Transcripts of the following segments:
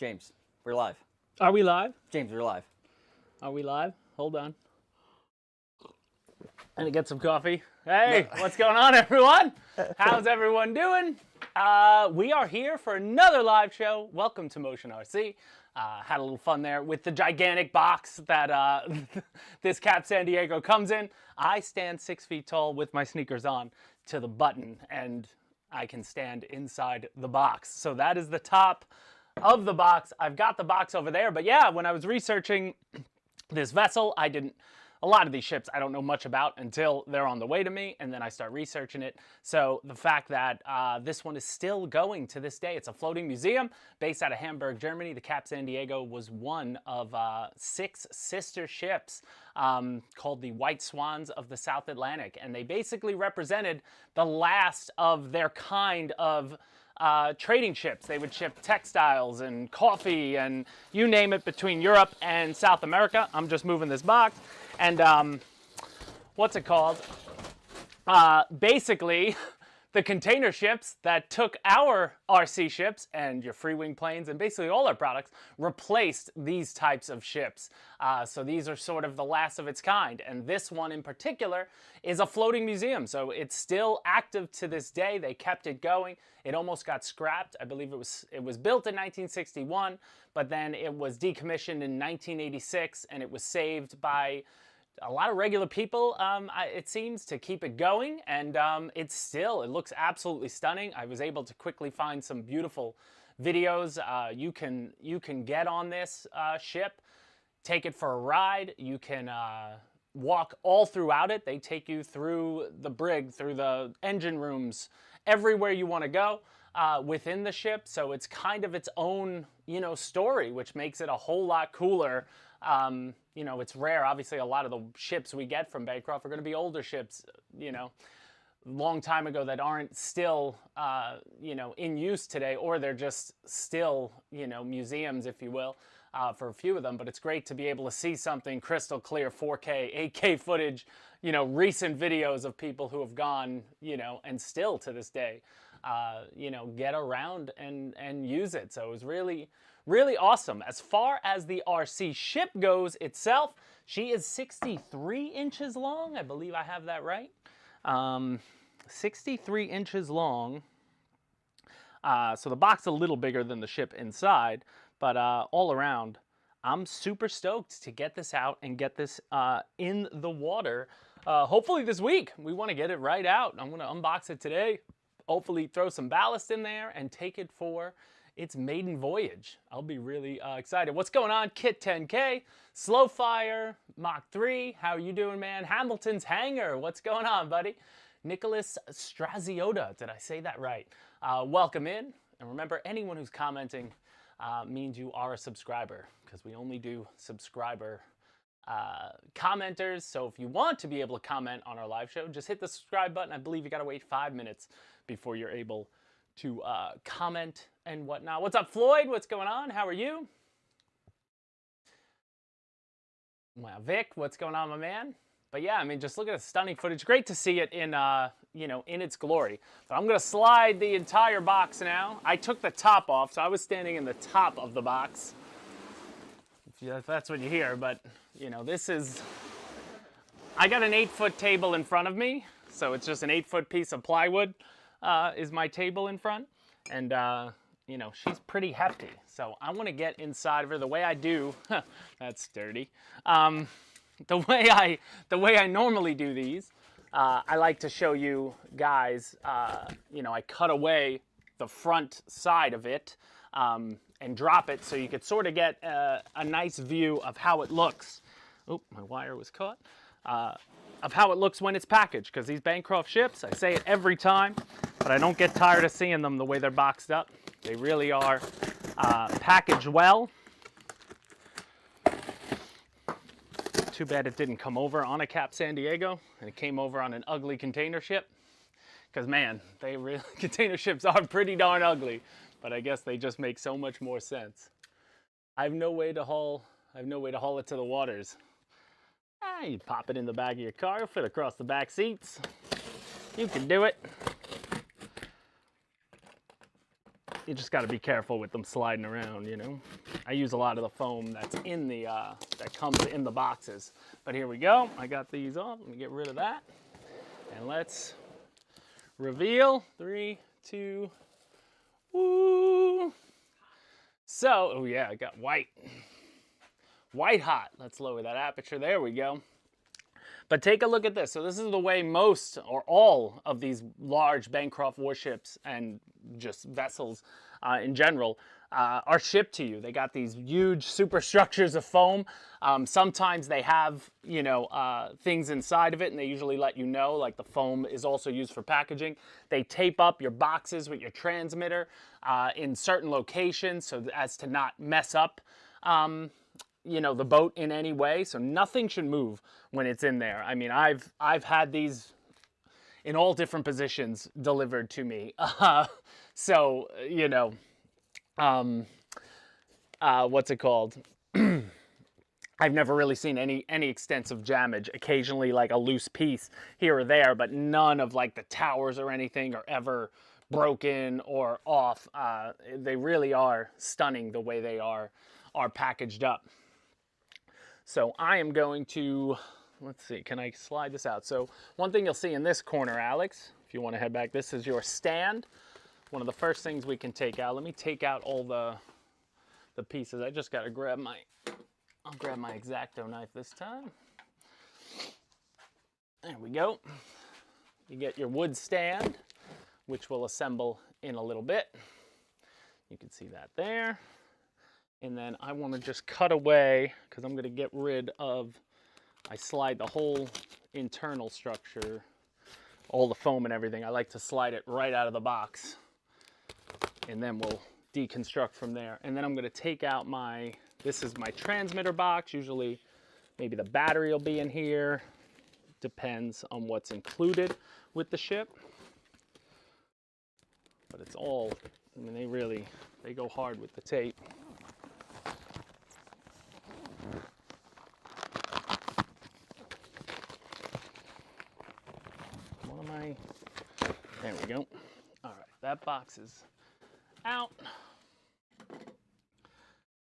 James, we're live. Are we live? James, we're live. Are we live? Hold on. And to get some coffee. Hey, what's going on, everyone? How's everyone doing? We are here for another live show. Welcome to Motion RC. Had a little fun there with the gigantic box that this Cap San Diego comes in. I stand 6 feet tall with my sneakers on to the button, and I can stand inside the box. So that is the top of the box. I've got the box over there, but yeah, when I was researching this vessel, a lot of these ships I don't know much about until they're on the way to me, and then I start researching it. So the fact that this one is still going to this day, it's a floating museum based out of Hamburg, Germany. The Cap San Diego was one of 6 sister ships called the White Swans of the South Atlantic, and they basically represented the last of their kind of trading ships. They would ship textiles and coffee and you name it between Europe and South America. I'm just moving this box. And what's it called? Basically, the container ships that took our RC ships and your free wing planes and basically all our products replaced these types of ships. So these are sort of the last of its kind. And this one in particular is a floating museum. So it's still active to this day. They kept it going. It almost got scrapped. I believe it was built in 1961, but then it was decommissioned in 1986, and it was saved by a lot of regular people, it seems, to keep it going, and it looks absolutely stunning. I was able to quickly find some beautiful videos. You can get on this ship, take it for a ride. You can walk all throughout it. They take you through the brig, through the engine rooms, everywhere you want to go within the ship. So it's kind of its own, story, which makes it a whole lot cooler. It's rare. Obviously, a lot of the ships we get from Bancroft are going to be older ships, long time ago that aren't still, in use today, or they're just still, museums, if you will, for a few of them. But it's great to be able to see something crystal clear, 4K, 8K footage, recent videos of people who have gone, and still to this day, get around and use it. So it was really, really awesome. As far as the RC ship goes itself, she is 63 inches long. I believe I have that right. 63 inches long. So the box is a little bigger than the ship inside, but all around, I'm super stoked to get this out and get this in the water. Hopefully this week. We want to get it right out. I'm going to unbox it today. Hopefully throw some ballast in there and take it for its maiden voyage. I'll be really excited. What's going on? Kit 10K, Slow Fire, Mach 3. How are you doing, man? Hamilton's Hangar. What's going on, buddy? Nicholas Straziota. Did I say that right? Welcome in. And remember, anyone who's commenting means you are a subscriber, because we only do subscriber commenters. So if you want to be able to comment on our live show, just hit the subscribe button. I believe you got to wait 5 minutes before you're able to comment and whatnot. What's up, Floyd? What's going on? How are you? Wow, Vic, what's going on, my man? But yeah, I mean, just look at the stunning footage. Great to see it in, in its glory. But I'm gonna slide the entire box now. I took the top off, so I was standing in the top of the box. If that's what you hear, but this is, I got an 8-foot table in front of me, so it's just an 8-foot piece of plywood is my table in front, and she's pretty hefty, so I want to get inside of her the way I do. That's dirty. The way I normally do these, I like to show you guys. I cut away the front side of it and drop it so you could sort of get a nice view of how it looks. Oh, my wire was caught. Of how it looks when it's packaged, because these Bancroft ships, I say it every time, but I don't get tired of seeing them the way they're boxed up. They really are packaged well. Too bad it didn't come over on a Cap San Diego and it came over on an ugly container ship, because man, container ships are pretty darn ugly, but I guess they just make so much more sense. I have no way to haul it to the waters. You pop it in the back of your car, it'll fit across the back seats. You can do it. you just got to be careful with them sliding around, you know. I use a lot of the foam that's in the, that comes in the boxes. But here we go. I got these off. Let me get rid of that. And let's reveal. 3, 2, woo. So, oh yeah, I got white. White hot. Let's lower that aperture. There we go. But take a look at this. So this is the way most or all of these large Bancroft warships and just vessels in general are shipped to you. They got these huge superstructures of foam. Sometimes they have, you know, things inside of it, and they usually let you know, like the foam is also used for packaging. They tape up your boxes with your transmitter in certain locations so as to not mess up you know, the boat in any way, so nothing should move when it's in there. I mean, I've had these in all different positions delivered to me. So, you know, what's it called? I've never really seen any extensive damage. Occasionally, like a loose piece here or there, but none of like the towers or anything are ever broken or off. They really are stunning the way they are packaged up. So I am going to, let's see, can I slide this out? So one thing you'll see in this corner, Alex, if you want to head back, this is your stand. One of the first things we can take out. Let me take out all the pieces. I just got to grab my, I'll grab my X-Acto knife this time. There we go. You get your wood stand, which we'll assemble in a little bit. You can see that there. And then I want to just cut away, because I'm going to get rid of, I slide the whole internal structure, all the foam and everything. I like to slide it right out of the box. And then we'll deconstruct from there. And then I'm going to take out my, this is my transmitter box. Usually maybe the battery will be in here. Depends on what's included with the ship. But it's all, I mean, they go hard with the tape. There we go. All right, that box is out.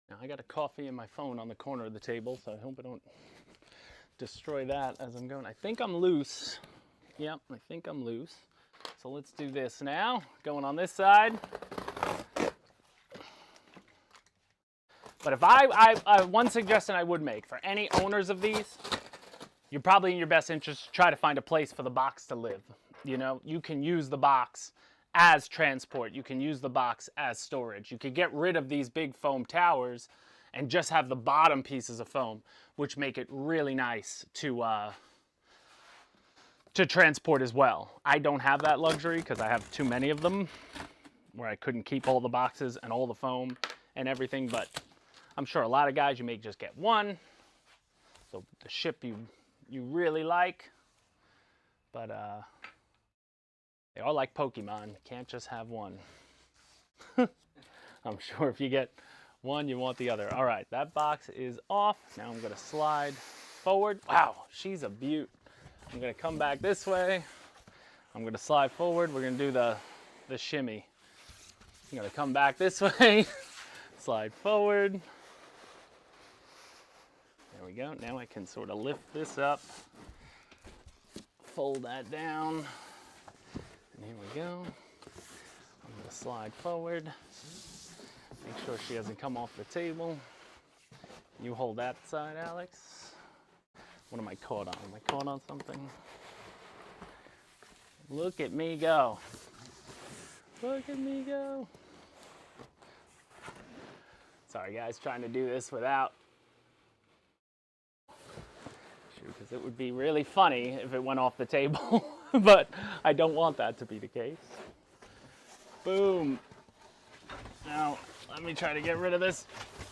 Now I got a coffee and my phone on the corner of the table, so I hope I don't destroy that as I'm going. I think I'm loose. Yep, I think I'm loose. So let's do this now. Going on this side. But if one suggestion I would make for any owners of these, you're probably in your best interest to try to find a place for the box to live. You know, you can use the box as transport. You can use the box as storage. You could get rid of these big foam towers and just have the bottom pieces of foam, which make it really nice to transport as well. I don't have that luxury because I have too many of them where I couldn't keep all the boxes and all the foam and everything, but I'm sure a lot of guys, you may just get one. So the ship you really like, but they are like Pokemon. Can't just have one. I'm sure if you get one, you want the other. All right, that box is off. Now I'm gonna slide forward. Wow, she's a beaut. I'm gonna come back this way. I'm gonna slide forward. We're gonna do the shimmy. I'm gonna come back this way, slide forward. There we go. Now I can sort of lift this up, fold that down. And here we go. I'm going to slide forward. Make sure she doesn't come off the table. You hold that side, Alex. What am I caught on? Am I caught on something? Look at me go. Look at me go. Sorry guys, trying to do this without. Because it would be really funny if it went off the table. But I don't want that to be the case. Boom. Now, let me try to get rid of this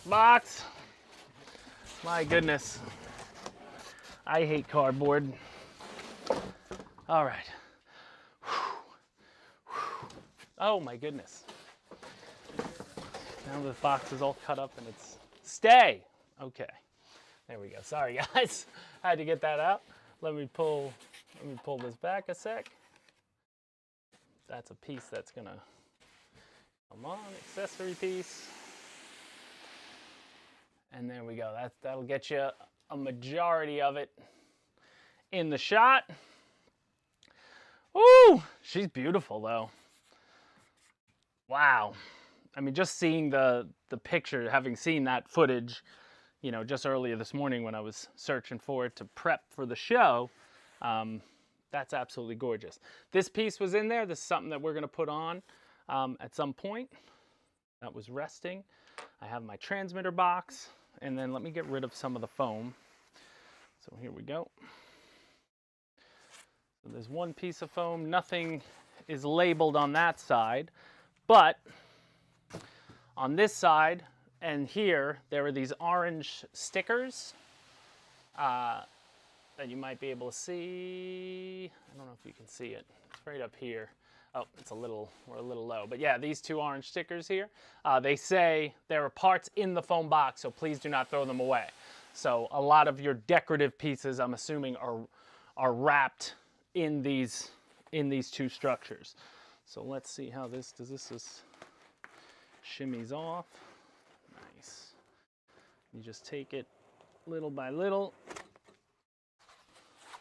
box. My goodness. I hate cardboard. All right. Oh my goodness. Now the box is all cut up and it's, stay. Okay. There we go. Sorry guys. I had to get that out. Let me pull this back a sec. That's a piece that's gonna Come on, accessory piece. And there we go. That'll get you a majority of it in the shot. Ooh, she's beautiful though. Wow. I mean, just seeing the picture, having seen that footage, you know, just earlier this morning when I was searching for it to prep for the show, that's absolutely gorgeous. This piece was in there. This is something that we're going to put on at some point. That was resting. I have my transmitter box, and then let me get rid of some of the foam. So here we go. So there's one piece of foam. Nothing is labeled on that side, but on this side and here, there are these orange stickers that you might be able to see. I don't know if you can see it. It's right up here. Oh, we're a little low. But yeah, these two orange stickers here, they say there are parts in the foam box, so please do not throw them away. So a lot of your decorative pieces, I'm assuming, are wrapped in these two structures. So let's see how this shimmies off. Nice. You just take it little by little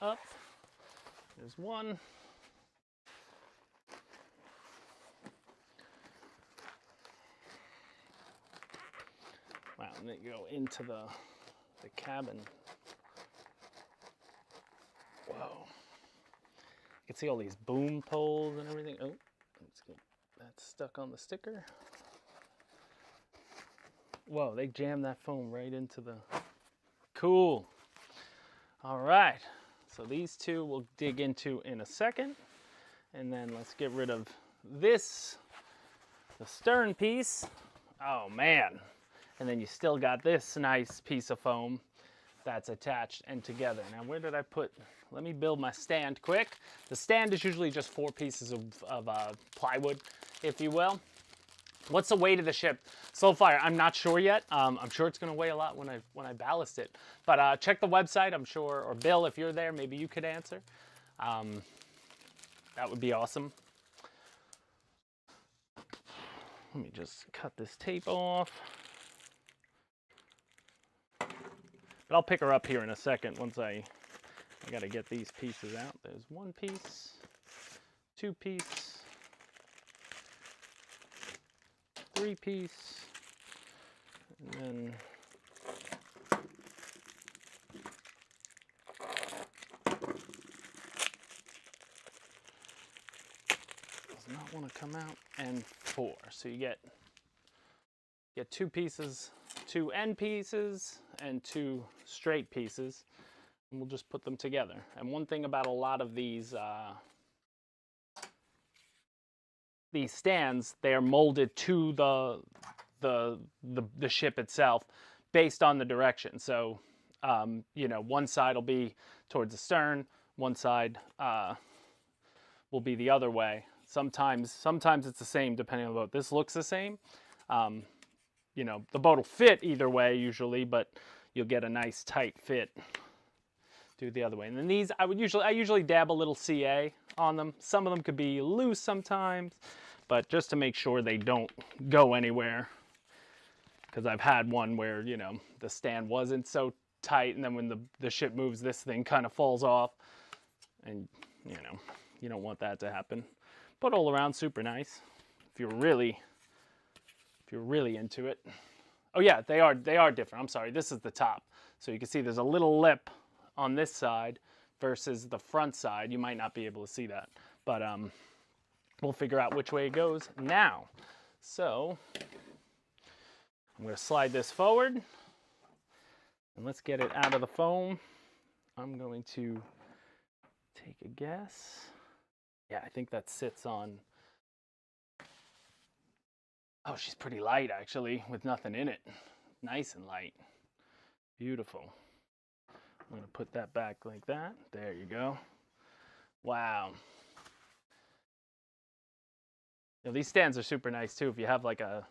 up. There's one. Wow, and then you go into the cabin. Whoa. You can see all these boom poles and everything. Oh, let's get that stuck on the sticker. Whoa, they jammed that foam right into the... Cool. All right, so these two we'll dig into in a second. And then let's get rid of this, the stern piece. Oh man. And then you still got this nice piece of foam that's attached and together. Now where did I put, let me build my stand quick. The stand is usually just 4 pieces of plywood, if you will. What's the weight of the ship so far? I'm not sure yet. I'm sure it's gonna weigh a lot when I ballast it. But check the website, I'm sure, or Bill, if you're there, maybe you could answer. That would be awesome. Let me just cut this tape off. But I'll pick her up here in a second once I gotta get these pieces out. There's one piece, 2 piece, 3 piece, and then does not want to come out, and 4. So you get 2 pieces, 2 end pieces, and 2 straight pieces, and we'll just put them together. And one thing about a lot of these stands, they are molded to the ship itself based on the direction. So you know, one side will be towards the stern, one side will be the other way. Sometimes it's the same depending on the boat. This looks the same. You know, the boat will fit either way usually, but you'll get a nice tight fit. Do it the other way. And then these, I usually dab a little CA on them. Some of them could be loose sometimes, but just to make sure they don't go anywhere. Because I've had one where, you know, the stand wasn't so tight, and then when the ship moves, this thing kind of falls off. And, you know, you don't want that to happen. But all around, super nice. If you're really into it. Oh yeah, they are different. I'm sorry, this is the top. So you can see there's a little lip on this side versus the front side. You might not be able to see that, but we'll figure out which way it goes now. So I'm going to slide this forward, and let's get it out of the foam. I'm going to take a guess. Yeah, I think that sits on... Oh, she's pretty light, actually, with nothing in it. Nice and light. Beautiful. I'm going to put that back like that. There you go. Wow. You know, these stands are super nice, too. If you have like a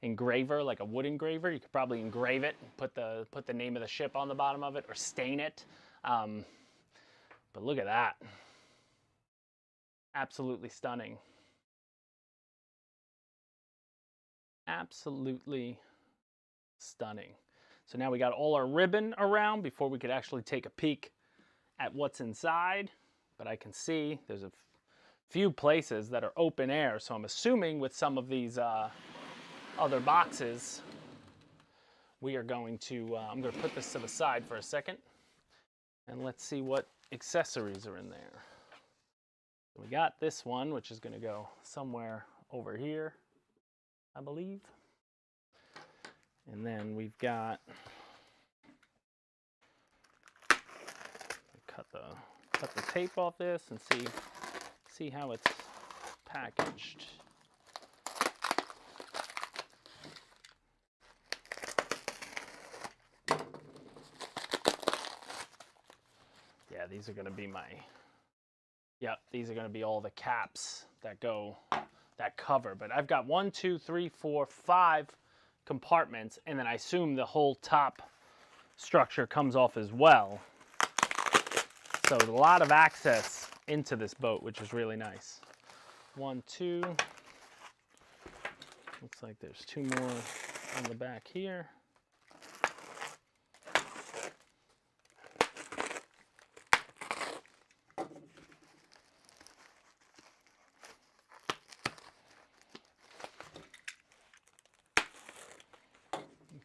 engraver, like a wood engraver, you could probably engrave it, put the name of the ship on the bottom of it, or stain it. But look at that. Absolutely stunning. Absolutely stunning. So now we got all our ribbon around before we could actually take a peek at what's inside. But I can see there's a few places that are open air. So I'm assuming with some of these other boxes, we are going to, I'm going to put this to the side for a second. And let's see what accessories are in there. So we got this one, which is going to go somewhere over here, I believe. And then we've got, cut the tape off this and see how it's packaged. Yeah, these are going to be these are going to be all the caps that cover. But I've got 1, 2, 3, 4, 5 compartments, and then I assume the whole top structure comes off as well. So a lot of access into this boat, which is really nice. 1, 2. Looks like there's 2 more on the back here.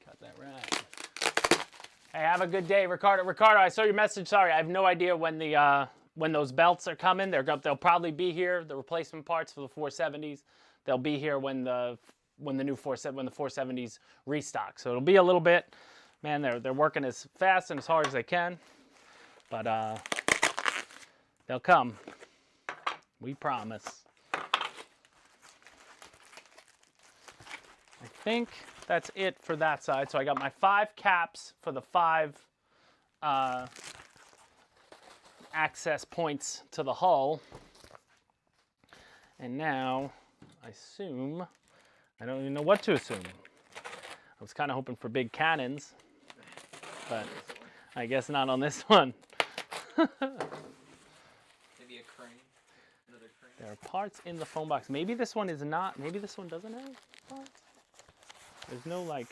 Cut that right. Hey, have a good day, Ricardo. Ricardo, I saw your message. Sorry, I have no idea when the when those belts are coming. They'll probably be here. The replacement parts for the 470s. They'll be here when the new 470s restock. So it'll be a little bit. Man, they're working as fast and as hard as they can, but they'll come. We promise. I think that's it for that side. So I got my 5 caps for the 5 access points to the hull. And now I assume, I don't even know what to assume. I was kind of hoping for big cannons, but I guess not on this one. Maybe a crane, another crane. There are parts in the foam box. Maybe this one is not, maybe this one doesn't have parts. There's no like,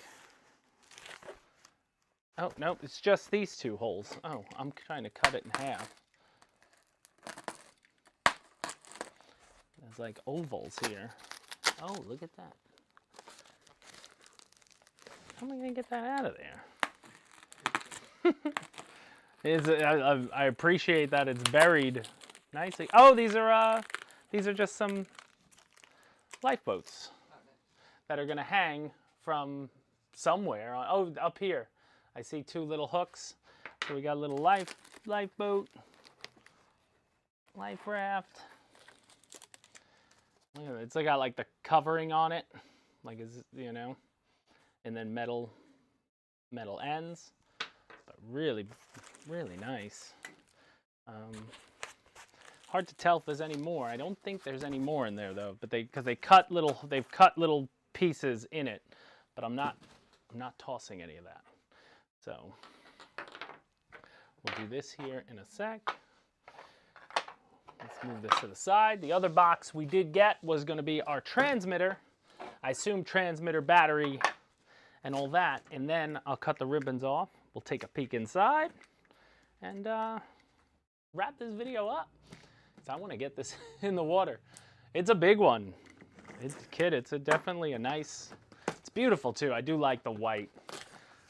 oh, no, it's just these 2 holes. Oh, I'm trying to cut it in half. There's like ovals here. Oh, look at that. How am I going to get that out of there? I appreciate that it's buried nicely. Oh, these are just some lifeboats that are going to hang from somewhere. Oh, up here. I see 2 little hooks. So we got a little lifeboat, life raft. Look at it. It's got like the covering on it, like and then metal ends. But really, really nice. Hard to tell if there's any more. I don't think there's any more in there though. But they've cut little pieces in it. But I'm not tossing any of that. So we'll do this here in a sec. Let's move this to the side. The other box we did get was going to be our transmitter. I assume transmitter, battery, and all that. And then I'll cut the ribbons off. We'll take a peek inside and wrap this video up. So I want to get this in the water. It's a big one. It's definitely a nice, it's beautiful too. I do like the white.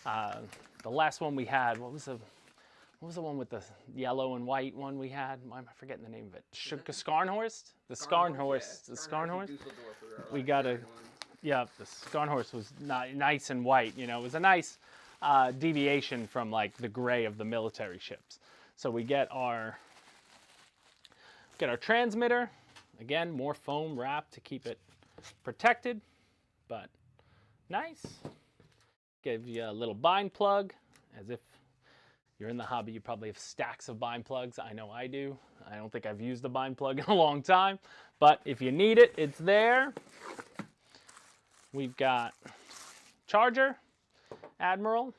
The last one we had, what was the one with the yellow and white one we had? Why am I forgetting the name of it? Skarnhorst? The Skarnhorst. The Skarnhorst. We got the Skarnhorst was nice and white. You know, it was a nice deviation from like the gray of the military ships. So we get our transmitter. Again, more foam wrap to keep it protected, but nice. Give you a little bind plug, as if you're in the hobby, you probably have stacks of bind plugs. I know I do. I don't think I've used a bind plug in a long time, but if you need it, it's there. We've got charger, Admiral.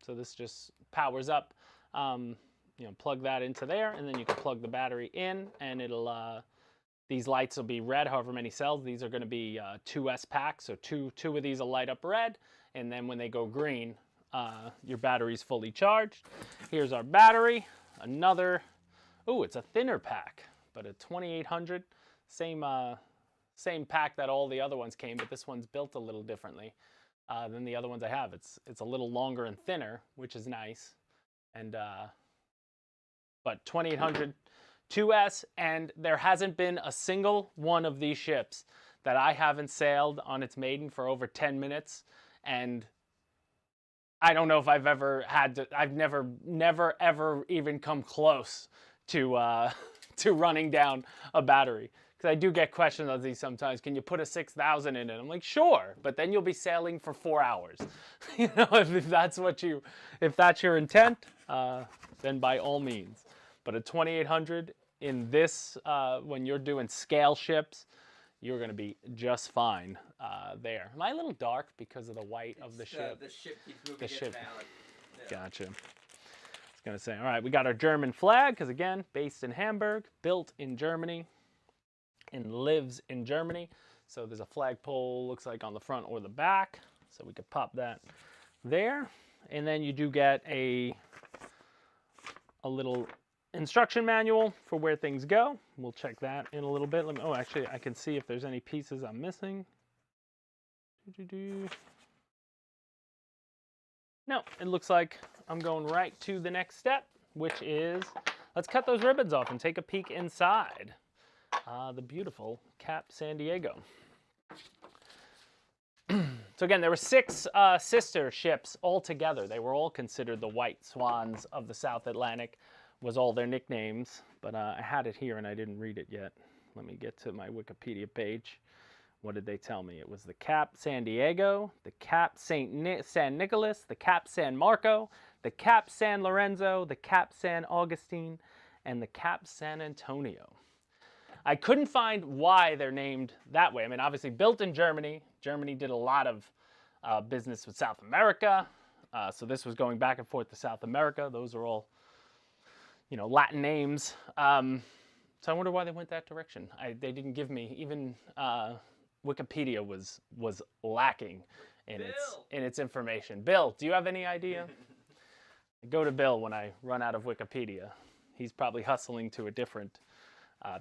So this just powers up. Plug that into there, and then you can plug the battery in, and it'll These lights will be red, however many cells. These are going to be 2S packs, so two of these will light up red, and then when they go green, your battery's fully charged. Here's our battery. Another, oh, it's a thinner pack, but a 2800. Same pack that all the other ones came, but this one's built a little differently than the other ones I have. It's a little longer and thinner, which is nice. And but 2800. 2S, and there hasn't been a single one of these ships that I haven't sailed on its maiden for over 10 minutes, and I don't know if I've ever had to, I've never ever even come close to to running down a battery. Because I do get questions on these sometimes. Can you put a 6,000 in it? I'm like, sure, but then you'll be sailing for 4 hours. You know, if that's your intent, then by all means. But a 2800 in this, when you're doing scale ships, you're going to be just fine there. Am I a little dark because of the white of the ship? The ship keeps moving. The ship. Yeah. Gotcha. I was going to say, all right, we got our German flag because, again, based in Hamburg, built in Germany, and lives in Germany. So there's a flagpole, looks like on the front or the back. So we could pop that there. And then you do get a little instruction manual for where things go. We'll check that in a little bit. Oh, actually, I can see if there's any pieces I'm missing. No, it looks like I'm going right to the next step, which is let's cut those ribbons off and take a peek inside the beautiful Cap San Diego. So again, there were 6 sister ships all together. They were all considered the White Swans of the South Atlantic, was all their nicknames, but I had it here and I didn't read it yet. Let me get to my Wikipedia page. What did they tell me? It was the Cap San Diego, the Cap San Nicolas, the Cap San Marco, the Cap San Lorenzo, the Cap San Augustine, and the Cap San Antonio. I couldn't find why they're named that way. I mean, obviously built in Germany. Germany did a lot of business with South America, so this was going back and forth to South America. Those are all, you know, Latin names. So I wonder why they went that direction. They didn't give me, even Wikipedia was lacking in its information. Bill, do you have any idea? I go to Bill when I run out of Wikipedia. He's probably hustling to a different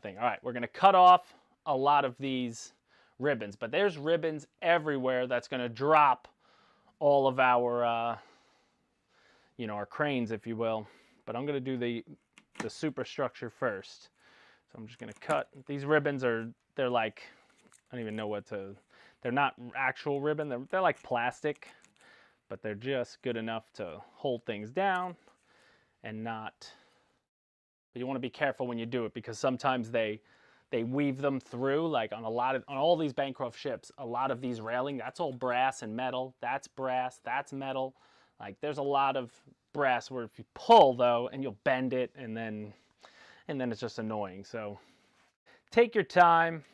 thing. All right, we're going to cut off a lot of these ribbons, but there's ribbons everywhere that's going to drop all of our, you know, our cranes, if you will. But I'm going to do the superstructure first. So I'm just going to cut. These ribbons they're like, I don't even know what to, they're not actual ribbon. They're like plastic, but they're just good enough to hold things down and not, but you want to be careful when you do it because sometimes they weave them through, like on all these Bancroft ships, a lot of these railing, that's all brass and metal. That's brass, that's metal. Like there's a lot of brass where if you pull though, and you'll bend it and then it's just annoying. So take your time.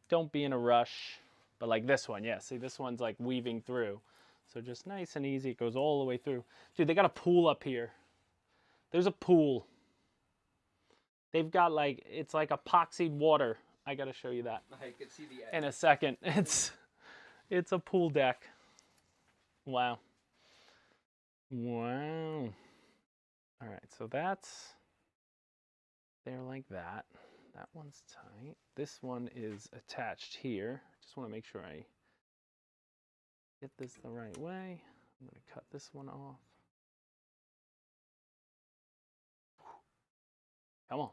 Don't be in a rush. But like this one, yeah, see this one's like weaving through. So just nice and easy. It goes all the way through. Dude, they got a pool up here. There's a pool. They've got like, it's like epoxied water. I got to show you that I could see the in a second. It's a pool deck. Wow. Wow. All right, so that's there like that. That one's tight. This one is attached here. Just want to make sure I get this the right way. I'm going to cut this one off. Come on.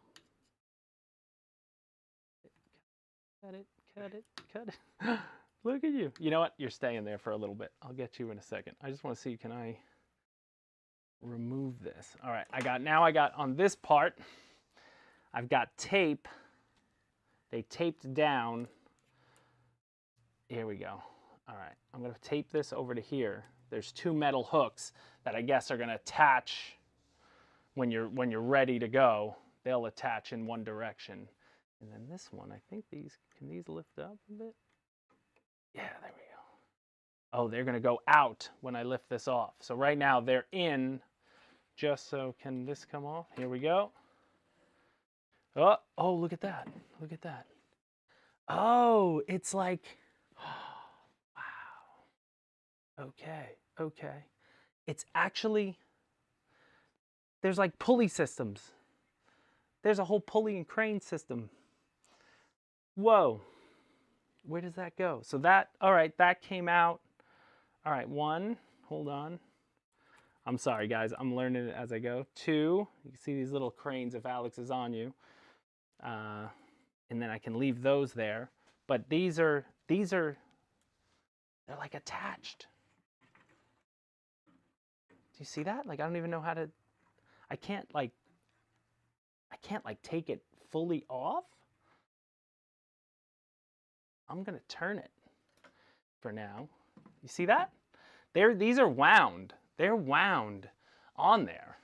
Cut it, cut it, cut it. Look at you. You know what? You're staying there for a little bit. I'll get you in a second. I just want to see, can I remove this? All right, now I got on this part, I've got tape. They taped down. Here we go. All right, I'm going to tape this over to here. There's 2 metal hooks that I guess are going to attach when you're ready to go. They'll attach in one direction. And then this one, I think can these lift up a bit? Yeah, there we go. Oh, they're going to go out when I lift this off. So right now they're in, just so, can this come off? Here we go. Oh, look at that. Look at that. Oh, it's like, wow. Okay. It's actually, there's like pulley systems. There's a whole pulley and crane system. Whoa. Where does that go? So that, all right, that came out. All right, 1, hold on. I'm sorry, guys. I'm learning it as I go. 2, you can see these little cranes if Alex is on you. And then I can leave those there. But they're like attached. Do you see that? Like, I don't even know how to, I can't like take it fully off. I'm gonna turn it for now. You see that? These are wound. They're wound on there.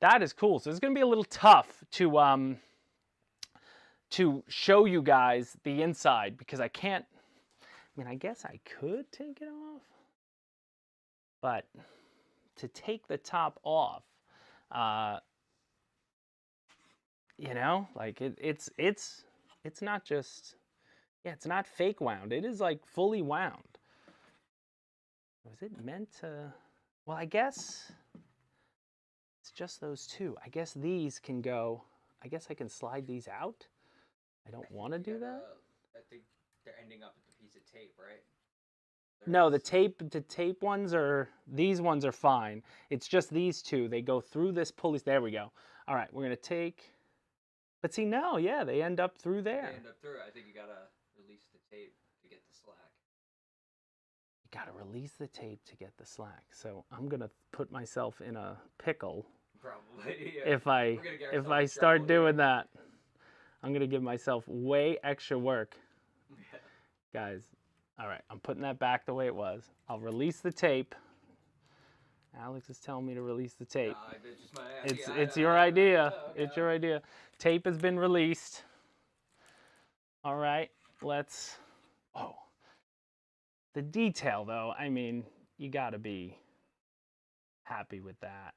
That is cool. So it's gonna be a little tough to show you guys the inside because I can't. I mean, I guess I could take it off, but to take the top off, you know, like it's not just, yeah, it's not fake wound. It is like fully wound. Was it meant to? Well, I guess it's just those two. I guess these can go. I guess I can slide these out. I don't want to do that. I think they're ending up with a piece of tape, right? No, the tape ones are, these ones are fine. It's just these two. They go through this pulley. There we go. All right, we're going to take, but see, no, yeah, they end up through there. They end up through. I think you got to release the tape to get the slack. You got to release the tape to get the slack. So I'm going to put myself in a pickle. Probably, yeah. If I start doing that. I'm going to give myself way extra work. Yeah. Guys, all right, I'm putting that back the way it was. I'll release the tape. Alex is telling me to release the tape. It's your idea. Okay. It's your idea. Tape has been released. All right, let's, oh. The detail though, I mean, you got to be happy with that.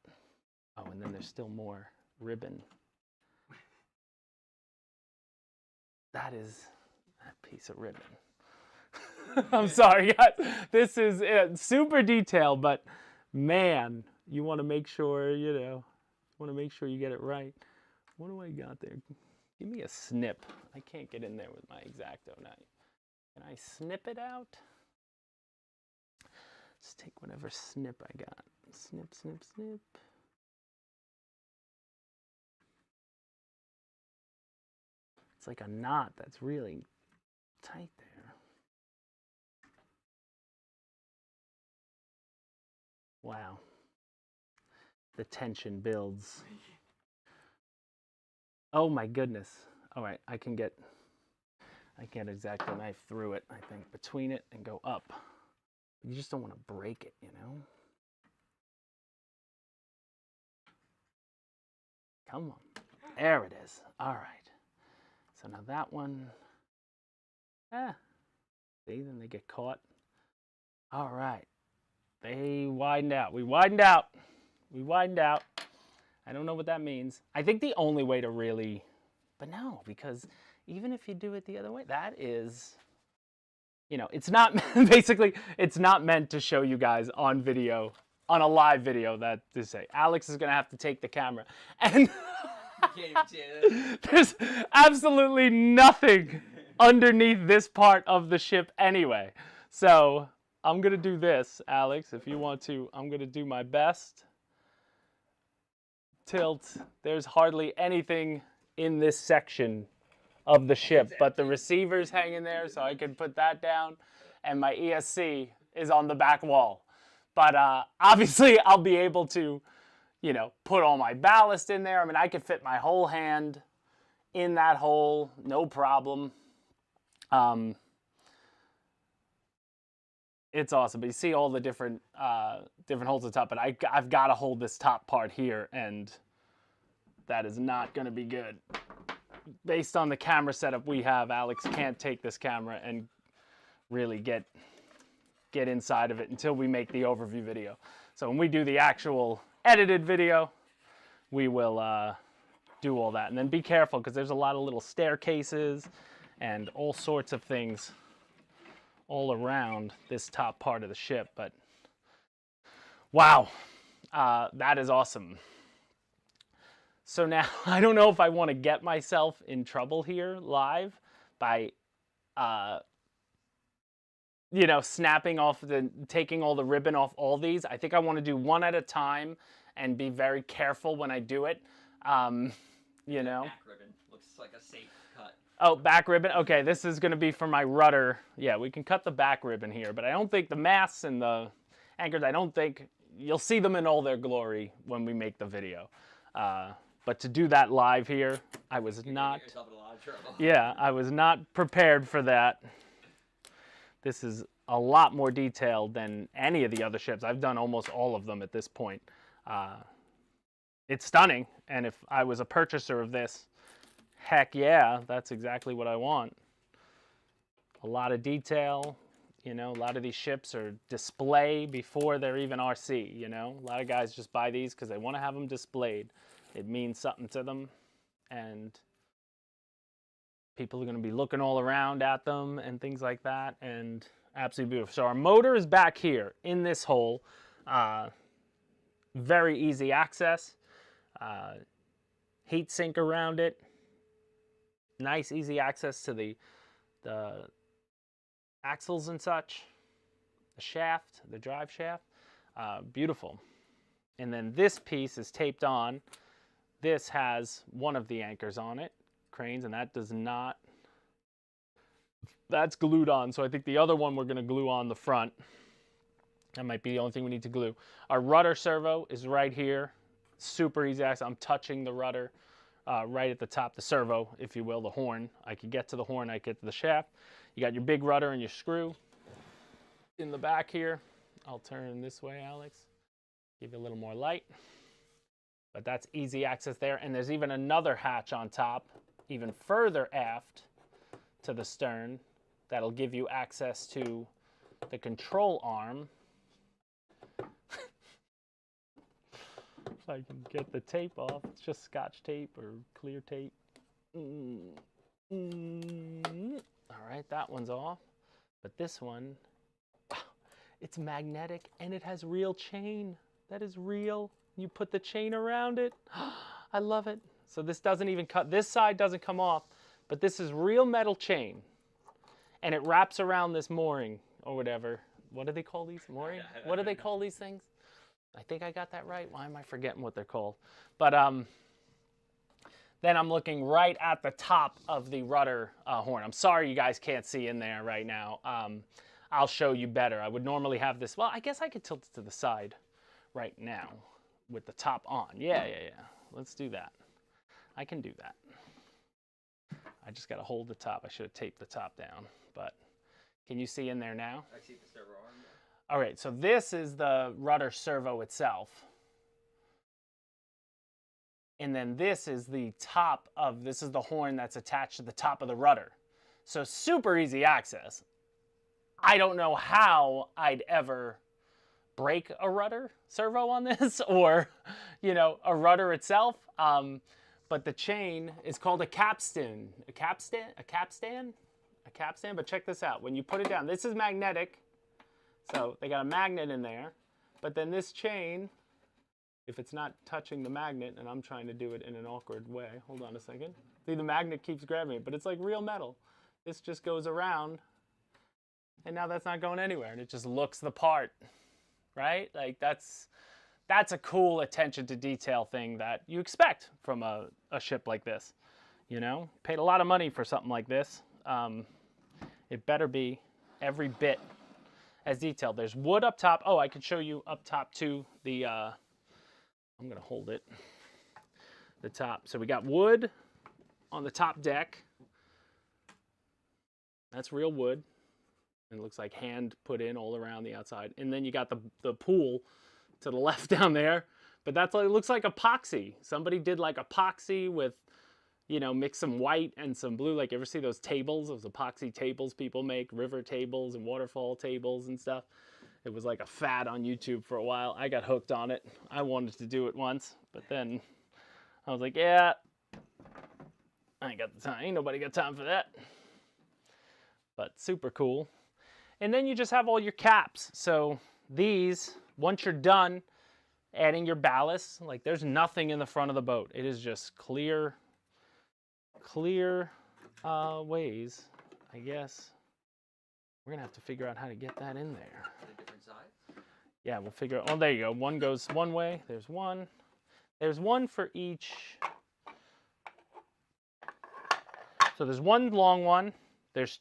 Oh, and then there's still more ribbon. That is a piece of ribbon. I'm sorry, guys. This is super detailed, but man, you want to make sure, you get it right. What do I got there? Give me a snip. I can't get in there with my X-Acto knife. Can I snip it out? Let's take whatever snip I got. Snip, snip, snip. It's like a knot that's really tight there. Wow. The tension builds. Oh my goodness. All right, I can get X-Acto knife through it, I think, between it and go up. You just don't want to break it, you know? Come on. There it is. All right. So now that one, see, then they get caught. All right, they widened out. We widened out. We widened out. I don't know what that means. I think the only way to really, but no, because even if you do it the other way, that is, you know, it's not, basically, it's not meant to show you guys on video, on a live video that to say, Alex is going to have to take the camera and there's absolutely nothing underneath this part of the ship anyway. So I'm going to do this, Alex, if you want to. I'm going to do my best. Tilt. There's hardly anything in this section of the ship, but the receiver's hanging there, so I can put that down, and my ESC is on the back wall. But obviously, I'll be able to, you know, put all my ballast in there. I mean, I could fit my whole hand in that hole, no problem. It's awesome. But you see all the different holes at the top, but I've got to hold this top part here, and that is not going to be good. Based on the camera setup we have, Alex can't take this camera and really get inside of it until we make the overview video. So when we do the actual edited video, we will do all that. And then be careful because there's a lot of little staircases and all sorts of things all around this top part of the ship. But wow, that is awesome. So now I don't know if I want to get myself in trouble here live by you know, taking all the ribbon off all these. I think I want to do one at a time and be very careful when I do it. You know. Back ribbon looks like a safe cut. Oh, back ribbon. Okay, this is going to be for my rudder. Yeah, we can cut the back ribbon here, but I don't think the masts and the anchors, I don't think you'll see them in all their glory when we make the video. But to do that live here, I was not. Get yourself in a lot of trouble. Yeah, I was not prepared for that. This is a lot more detailed than any of the other ships. I've done almost all of them at this point. It's stunning, and if I was a purchaser of this, heck yeah, that's exactly what I want. A lot of detail, you know, a lot of these ships are display before they're even RC, you know. A lot of guys just buy these because they want to have them displayed. It means something to them, and people are going to be looking all around at them and things like that, and absolutely beautiful. So our motor is back here in this hole. Very easy access. Heat sink around it. Nice, easy access to the axles and such. The shaft, the drive shaft. Beautiful. And then this piece is taped on. This has one of the anchors on it, cranes, and that does not, that's glued on. So I think the other one we're going to glue on the front. That might be the only thing we need to glue. Our rudder servo is right here. Super easy access. I'm touching the rudder right at the top, the servo, if you will, the horn. I could get to the horn, I could get to the shaft. You got your big rudder and your screw in the back here. I'll turn this way, Alex. Give you a little more light. But that's easy access there. And there's even another hatch on top, even further aft to the stern, that'll give you access to the control arm. If I can get the tape off. It's just Scotch tape or clear tape. All right, that one's off. But this one, it's magnetic and it has real chain. That is real. You put the chain around it. I love it. So this doesn't even cut, this side doesn't come off, but this is real metal chain. And it wraps around this mooring or whatever. What do they call these? Mooring? What do they call these things? I think I got that right. Why am I forgetting what they're called? But then I'm looking right at the top of the rudder horn. I'm sorry you guys can't see in there right now. I'll show you better. I would normally have this, well, I guess I could tilt it to the side right now with the top on. Yeah. Let's do that. I can do that. I just got to hold the top. I should have taped the top down, but can you see in there now? I see the servo arm. All right, so this is the rudder servo itself. And then this is the top of, this is the horn that's attached to the top of the rudder. So super easy access. I don't know how I'd ever break a rudder servo on this or, you know, a rudder itself. But the chain is called a capstan. A capstan? But check this out. When you put it down, this is magnetic. So they got a magnet in there. But then this chain, if it's not touching the magnet, and I'm trying to do it in an awkward way. Hold on a second. See, the magnet keeps grabbing it, but it's like real metal. This just goes around, and now that's not going anywhere, and it just looks the part, right? Like that's a cool attention to detail thing that you expect from a ship like this. You know, paid a lot of money for something like this. It better be every bit as detailed. There's wood up top. Oh, I could show you up top too. The I'm gonna hold it. The top. So we got wood on the top deck. That's real wood. And it looks like hand put in all around the outside. And then you got the pool to the left down there. But that's like, it looks like epoxy. Somebody did like epoxy with, you know, mix some white and some blue. Like, you ever see those tables, those epoxy tables people make, river tables and waterfall tables and stuff? It was like a fad on YouTube for a while. I got hooked on it. I wanted to do it once, but then I was like, yeah, I ain't got the time. Ain't nobody got time for that. But super cool. And then you just have all your caps. So these, once you're done adding your ballast, like there's nothing in the front of the boat. It is just clear ways, I guess. We're gonna have to figure out how to get that in there. A different size? Yeah, we'll figure out. Oh, there you go. One goes one way. There's one. There's one for each. So there's one long one.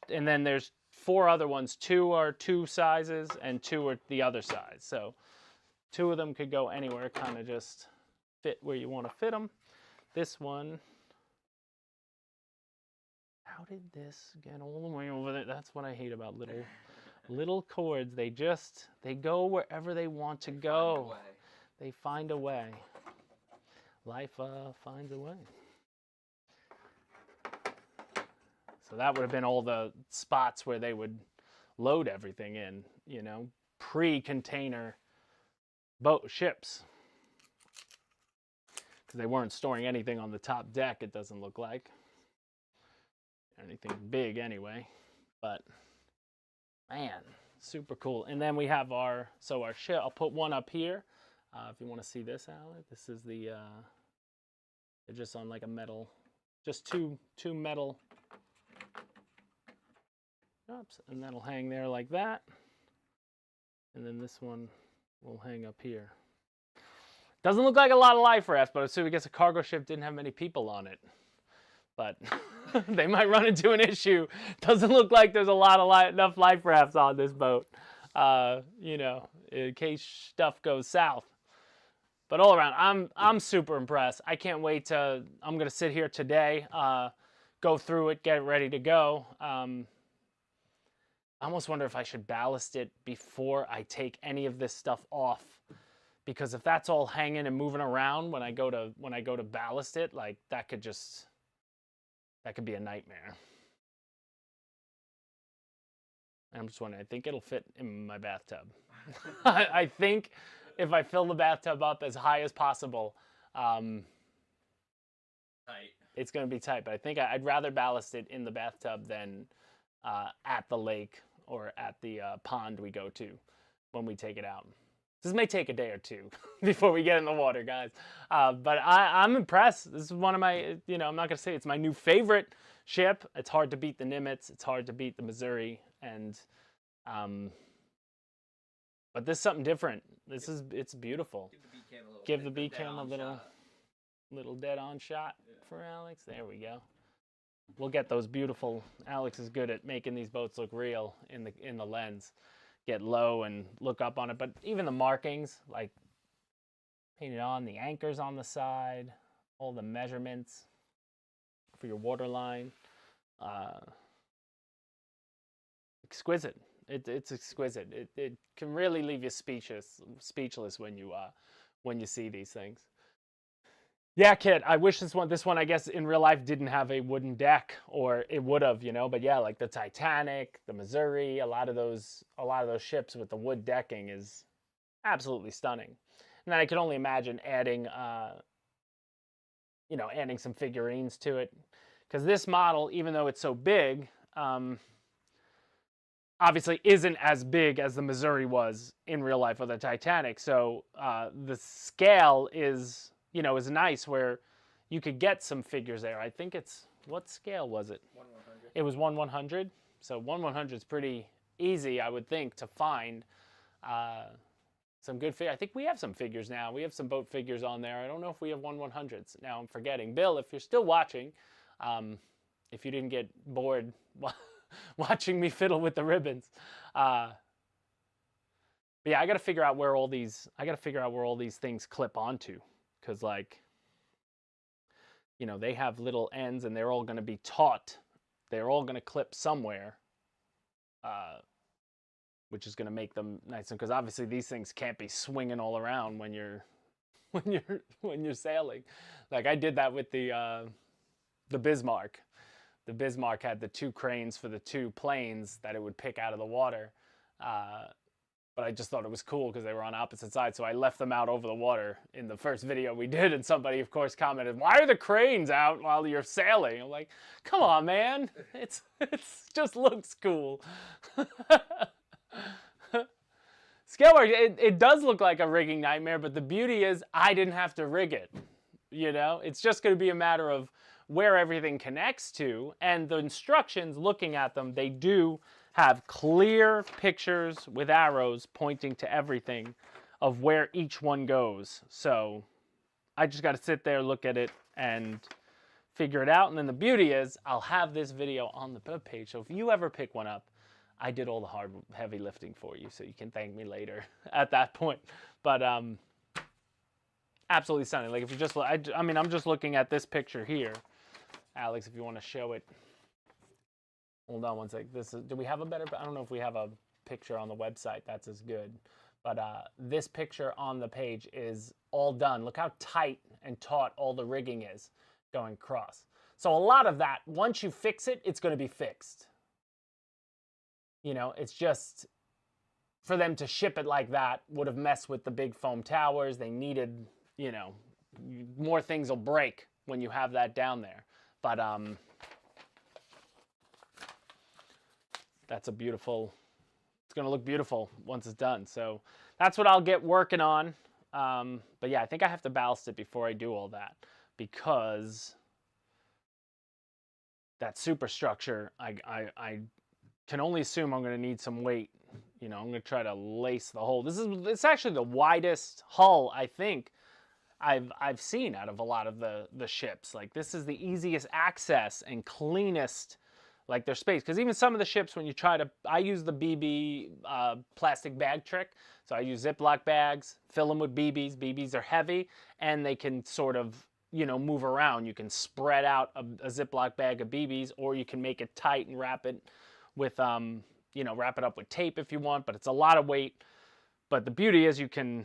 And then there's 4 other ones. 2 are 2 sizes and 2 are the other size. So 2 of them could go anywhere, kind of just fit where you want to fit them. This one. How did this get all the way over there? That's what I hate about little cords. They go wherever they want to go. They find a way. Life finds a way. So that would have been all the spots where they would load everything in, you know, pre-container ships. Because they weren't storing anything on the top deck, it doesn't look like. Anything big anyway, but man, super cool. And then we have our ship. I'll put one up here if you want to see this, Alec. This is the they're just on like a metal, just two metal cups, and that'll hang there like that. And then this one will hang up here. Doesn't look like a lot of life rafts, but assuming it's a cargo ship, didn't have many people on it. But they might run into an issue. Doesn't look like there's enough life rafts on this boat, you know, in case stuff goes south. But all around, I'm super impressed. I can't wait I'm gonna sit here today, go through it, get it ready to go. I almost wonder if I should ballast it before I take any of this stuff off, because if that's all hanging and moving around when I go to ballast it, like that could be a nightmare. I'm just wondering, I think it'll fit in my bathtub. I think if I fill the bathtub up as high as possible, Tight. It's going to be tight. But I think I'd rather ballast it in the bathtub than at the lake or at the pond we go to when we take it out. This may take a day or two before we get in the water, guys. But I'm impressed. This is one of my, you know, I'm not going to say it's my new favorite ship. It's hard to beat the Nimitz. It's hard to beat the Missouri. And, but this is something different. It's beautiful. Give the B-cam a little dead-on shot for Alex. There we go. We'll get those beautiful. Alex is good at making these boats look real in the lens. Get low and look up on it, but even the markings, like painted on, the anchors on the side, all the measurements for your water line, exquisite. It's exquisite. It can really leave you speechless when you see these things. Yeah, Kit, I wish this one, I guess, in real life didn't have a wooden deck, or it would have, you know, but yeah, like the Titanic, the Missouri, a lot of those ships with the wood decking is absolutely stunning. And then I can only imagine adding, you know, adding some figurines to it. Because this model, even though it's so big, obviously isn't as big as the Missouri was in real life or the Titanic. So the scale is, you know, is nice where you could get some figures there. I think what scale was it? 1/100. It was 1/100. So 1/100 is pretty easy, I would think, to find some good figures. I think we have some figures now. We have some boat figures on there. I don't know if we have 1/100s. Now I'm forgetting. Bill, if you're still watching, if you didn't get bored watching me fiddle with the ribbons. But yeah, I got to figure out where all these things clip onto. Because, like, you know, they have little ends and they're all going to be taut. They're all going to clip somewhere, which is going to make them nice. Because obviously these things can't be swinging all around when you're sailing. Like I did that with the Bismarck. The Bismarck had the 2 cranes for the 2 planes that it would pick out of the water. but I just thought it was cool because they were on opposite sides. So I left them out over the water in the first video we did. And somebody, of course, commented, "Why are the cranes out while you're sailing?" I'm like, come on, man. It's just looks cool. Scaleware, it does look like a rigging nightmare, but the beauty is I didn't have to rig it. You know, it's just going to be a matter of where everything connects to, and the instructions, looking at them, they do have clear pictures with arrows pointing to everything of where each one goes. So I just got to sit there, look at it, and figure it out. And then the beauty is I'll have this video on the web page. So if you ever pick one up, I did all the hard, heavy lifting for you, so you can thank me later at that point. But absolutely stunning. Like if you just, I mean, I'm just looking at this picture here. Alex, if you want to show it. Hold on one sec. Do we have a better, I don't know if we have a picture on the website that's as good. But this picture on the page is all done. Look how tight and taut all the rigging is going across. So a lot of that, once you fix it, it's going to be fixed. You know, it's just, for them to ship it like that would have messed with the big foam towers. They needed, you know, more things will break when you have that down there. But that's a beautiful, it's going to look beautiful once it's done. So that's what I'll get working on. But yeah, I think I have to ballast it before I do all that, because that superstructure, I can only assume I'm going to need some weight. You know, I'm going to try to lace the hole. It's actually the widest hull, I think, I've seen out of a lot of the ships. Like, this is the easiest access and cleanest, like, their space. Because even some of the ships, when you try to, I use the BB plastic bag trick. So I use Ziploc bags, fill them with BBs. BBs are heavy, and they can sort of, you know, move around. You can spread out a Ziploc bag of BBs, or you can make it tight and wrap it with, you know, wrap it up with tape if you want. But it's a lot of weight. But the beauty is you can,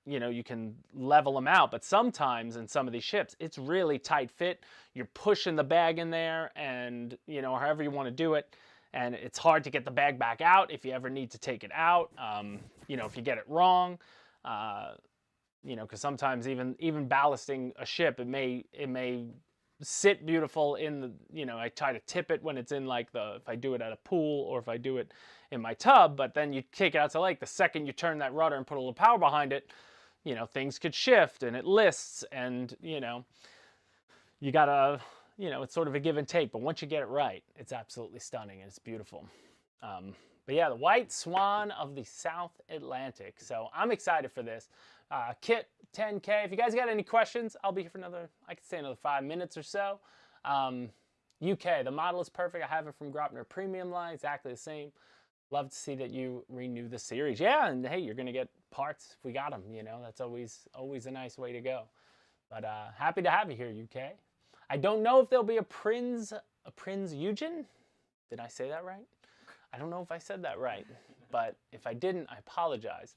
you know, you can level them out. But sometimes in some of these ships, it's really tight fit. You're pushing the bag in there, and, you know, however you want to do it. And it's hard to get the bag back out if you ever need to take it out. You know, if you get it wrong, you know, because sometimes even ballasting a ship, it may sit beautiful in the, you know, I try to tip it when it's in, like, if I do it at a pool or if I do it in my tub, but then you take it out to lake, the second you turn that rudder and put a little power behind it, you know, things could shift and it lists, and, you know, you gotta, you know, it's sort of a give and take, but once you get it right, it's absolutely stunning and it's beautiful. But yeah, the White Swan of the South Atlantic. So I'm excited for this. Kit 10K. If you guys got any questions, I'll be here for another, I could say another 5 minutes or so. UK, the model is perfect. I have it from Grotner Premium line, exactly the same. Love to see that you renew the series. Yeah, and hey, you're gonna get parts if we got them. You know, that's always a nice way to go. But happy to have you here, UK. I don't know if there'll be a Prinz Eugen. Did I say that right? I don't know if I said that right, but if I didn't, I apologize.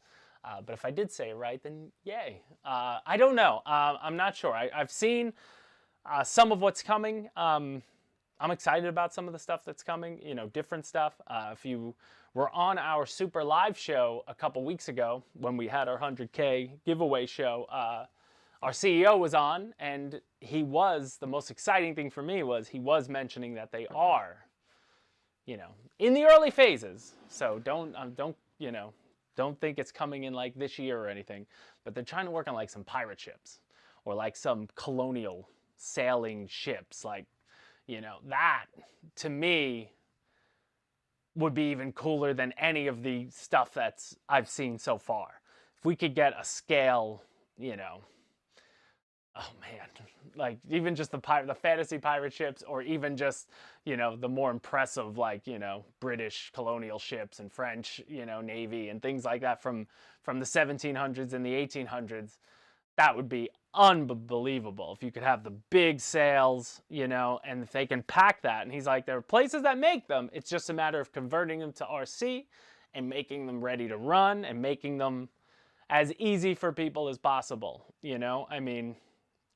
But if I did say it right, then yay. I don't know. I'm not sure. I've seen some of what's coming. I'm excited about some of the stuff that's coming, you know, different stuff. If you were on our super live show a couple weeks ago when we had our 100K giveaway show, our CEO was on, and the most exciting thing for me was he was mentioning that they are, you know, in the early phases. So don't you know, don't think it's coming in like this year or anything, but they're trying to work on like some pirate ships or like some colonial sailing ships. Like, you know, that to me would be even cooler than any of the stuff I've seen so far. If we could get a scale, you know, oh man, like even just the fantasy pirate ships, or even just, you know, the more impressive, like, you know, British colonial ships and French, you know, Navy and things like that from the 1700s and the 1800s, that would be unbelievable if you could have the big sails, you know, and if they can pack that. And he's like, there are places that make them. It's just a matter of converting them to RC and making them ready to run and making them as easy for people as possible. You know, I mean,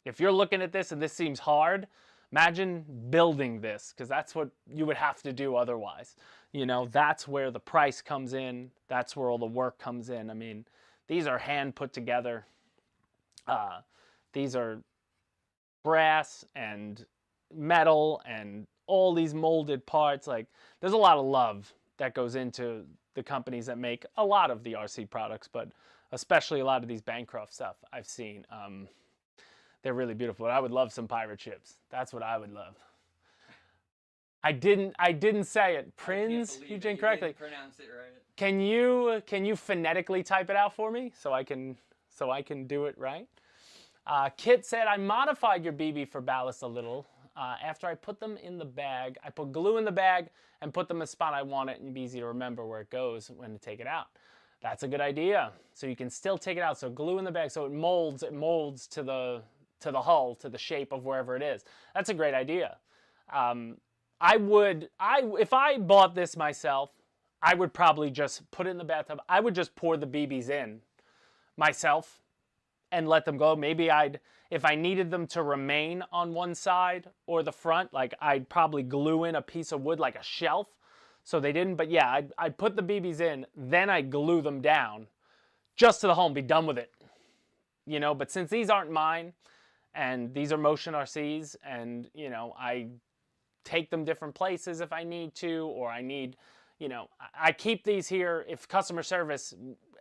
if you're looking at this and this seems hard, Imagine building this, because that's what you would have to do otherwise. You know, that's where the price comes in. That's where all the work comes in. I mean, these are hand put together. These are brass and metal and all these molded parts. Like, there's a lot of love that goes into the companies that make a lot of the RC products, but especially a lot of these Bancroft stuff I've seen. They're really beautiful. I would love some pirate ships. That's what I would love. I didn't say it. Prinz, Eugene, correctly. Pronounce it right. Can you phonetically type it out for me so I can do it right? Kit said, I modified your BB for ballast a little. After I put them in the bag, I put glue in the bag and put them in the spot I want it, and it'd be easy to remember where it goes when to take it out. That's a good idea. So you can still take it out. So glue in the bag so it molds to the hull, to the shape of wherever it is. That's a great idea. If I bought this myself, I would probably just put it in the bathtub. I would just pour the BBs in myself and let them go. Maybe if I needed them to remain on one side or the front, like I'd probably glue in a piece of wood like a shelf so they didn't. But yeah, I'd put the BBs in, then I'd glue them down just to the hull and be done with it. You know, but since these aren't mine and these are Motion RCs, and you know, I take them different places if I need to, or I need, you know, I keep these here if customer service,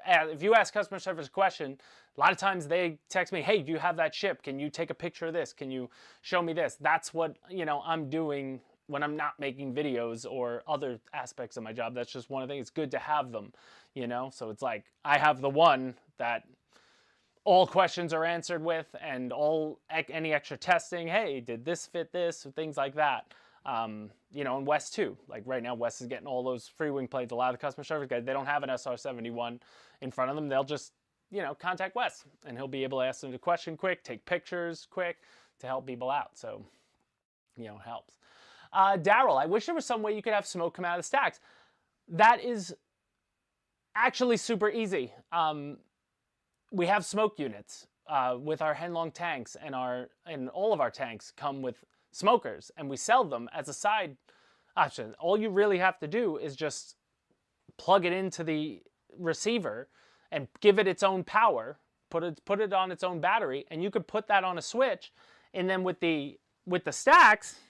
if you ask customer service a question, a lot of times they text me, hey, do you have that ship? Can you take a picture of this? Can you show me this? That's what, you know, I'm doing when I'm not making videos or other aspects of my job. That's just one of the things. It's good to have them, you know? So it's like, I have the one that all questions are answered with, and any extra testing, hey, did this fit this? Things like that. You know, and Wes too. Like right now, Wes is getting all those free wing plates. A lot of the customer service guys, they don't have an SR71 in front of them. They'll just, you know, contact Wes, and he'll be able to ask them the question quick, take pictures quick to help people out. So, you know, it helps. Daryl, I wish there was some way you could have smoke come out of the stacks. That is actually super easy. We have smoke units with our Henlong tanks, and all of our tanks come with smokers, and we sell them as a side option. All you really have to do is just plug it into the receiver and give it its own power, put it on its own battery, and you could put that on a switch. And then with the stacks,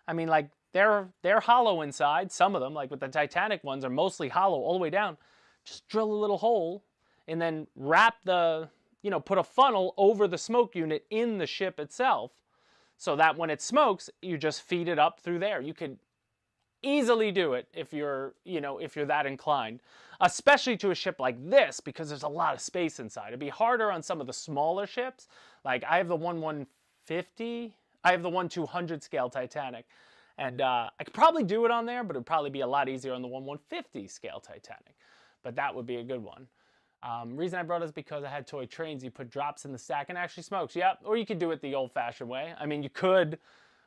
I mean, like they're hollow inside. Some of them, like with the Titanic ones, are mostly hollow all the way down. Just drill a little hole and then wrap put a funnel over the smoke unit in the ship itself, so that when it smokes, you just feed it up through there. You could easily do it if you're that inclined, especially to a ship like this, because there's a lot of space inside. It'd be harder on some of the smaller ships. Like I have the 1/150, I have the 1/200 scale Titanic, and I could probably do it on there, but it'd probably be a lot easier on the 1/150 scale Titanic. But that would be a good one. Reason I brought it is because I had toy trains. You put drops in the stack and it actually smokes. Yep. Or you could do it the old-fashioned way. I mean, you could.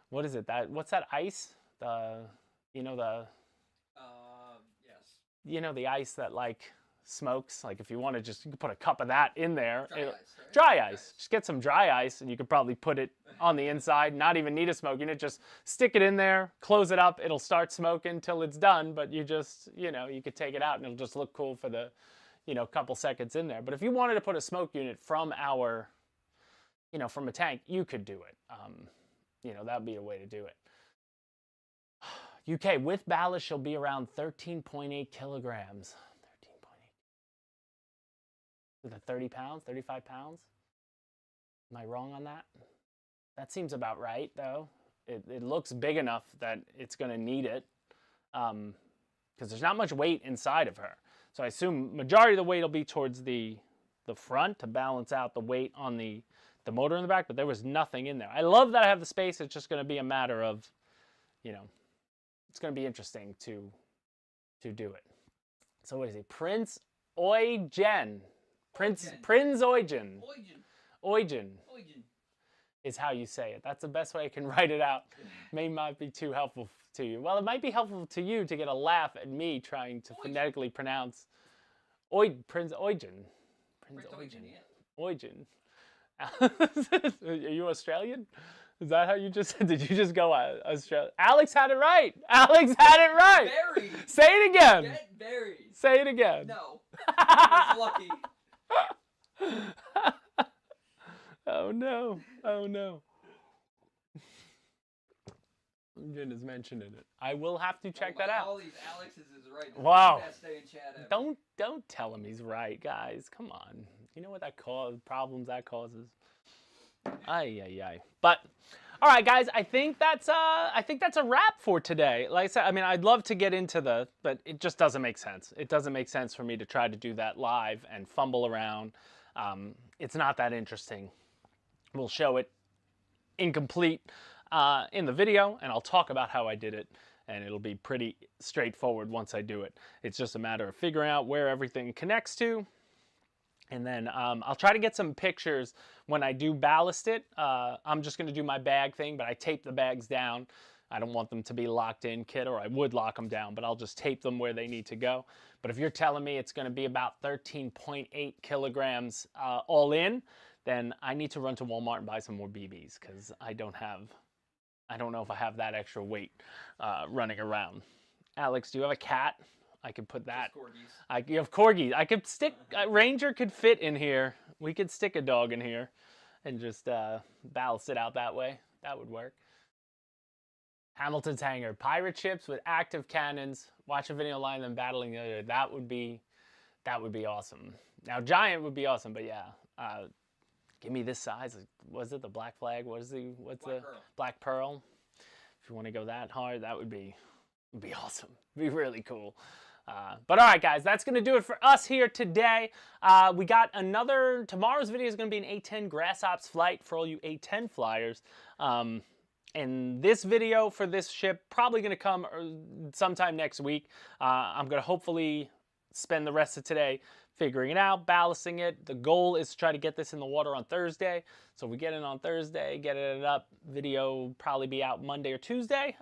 What is it? What's that ice? Yes. You know, the ice that like smokes. Like if you want to you could put a cup of that in there. Dry ice, right? Dry ice. Just get some dry ice, and you could probably put it on the inside. Not even need a smoke unit. Just stick it in there, close it up. It'll start smoking till it's done. But you just, you could take it out, and it'll just look cool for the couple seconds in there. But if you wanted to put a smoke unit from from a tank, you could do it. That'd be a way to do it. UK, with ballast, she'll be around 13.8 kilograms. 13.8. With a 30 pounds, 35 pounds? Am I wrong on that? That seems about right, though. It looks big enough that it's going to need it, because there's not much weight inside of her. So I assume majority of the weight will be towards the front to balance out the weight on the motor in the back, but there was nothing in there. I love that I have the space. It's just going to be a matter of, it's going to be interesting to do it. So what is he? Prince Eugen. Prince Eugen. Eugen is how you say it. That's the best way I can write it out. May not be too helpful to you. Well, it might be helpful to you to get a laugh at me trying to phonetically pronounce Prince Eugen. Prince Eugen. Yeah. Eugen. Are you Australian? Is that how you just did you just go Australia? Alex had it right. Alex had it right. Berries. Say it again. Get berries. Say it again. No. I was lucky. Oh no. Oh no. Jin is mentioning it. I will have to check that out. All these Alexes is right. Wow. Best day in chat ever. Don't tell him he's right, guys. Come on. You know what that problems that causes. Ay. But all right, guys, I think that's a wrap for today. Like I said, I mean, I'd love to get into but it just doesn't make sense. It doesn't make sense for me to try to do that live and fumble around. It's not that interesting. We'll show it incomplete in the video, and I'll talk about how I did it, and it'll be pretty straightforward once I do it. It's just a matter of figuring out where everything connects to. And then I'll try to get some pictures when I do ballast it. I'm just going to do my bag thing, but I tape the bags down. I don't want them to be locked in, kid, or I would lock them down, but I'll just tape them where they need to go. But if you're telling me it's going to be about 13.8 kilograms all in, then I need to run to Walmart and buy some more BBs because I don't know if I have that extra weight running around. Alex, do you have a cat? I could put that. You have corgis. I could stick, Ranger could fit in here. We could stick a dog in here and just ballast it out that way. That would work. Hamilton's Hangar. Pirate ships with active cannons. Watch a video line them battling the other. That would be awesome. Now, giant would be awesome, but yeah. Give me this size. Was it the Black Flag? What's the Black Pearl? If you want to go that hard, that would be awesome. It'd be really cool. But all right, guys, that's going to do it for us here today. We got tomorrow's video is going to be an A10 Grassops flight for all you A10 flyers. And this video for this ship probably going to come sometime next week. I'm going to hopefully spend the rest of today figuring it out, ballasting it. The goal is to try to get this in the water on Thursday. So if we get it on Thursday, get it up, video probably be out Monday or Tuesday,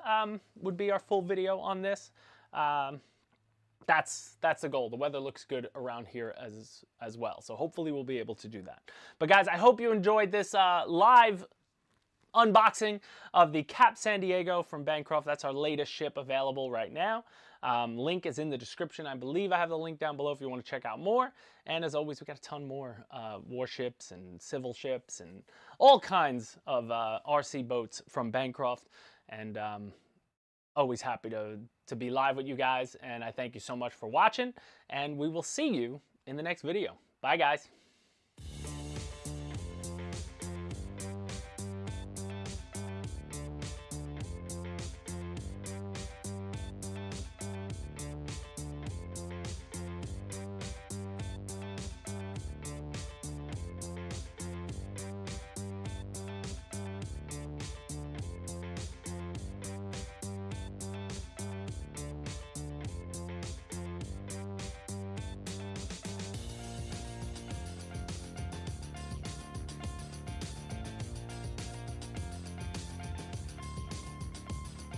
would be our full video on this. That's the goal. The weather looks good around here as well. So hopefully we'll be able to do that. But guys, I hope you enjoyed this live unboxing of the Cap San Diego from Bancroft. That's our latest ship available right now. Link is in the description. I believe I have the link down below if you want to check out more. And as always, we got a ton more warships and civil ships and all kinds of RC boats from Bancroft. And always happy to be live with you guys. And I thank you so much for watching. And we will see you in the next video. Bye, guys.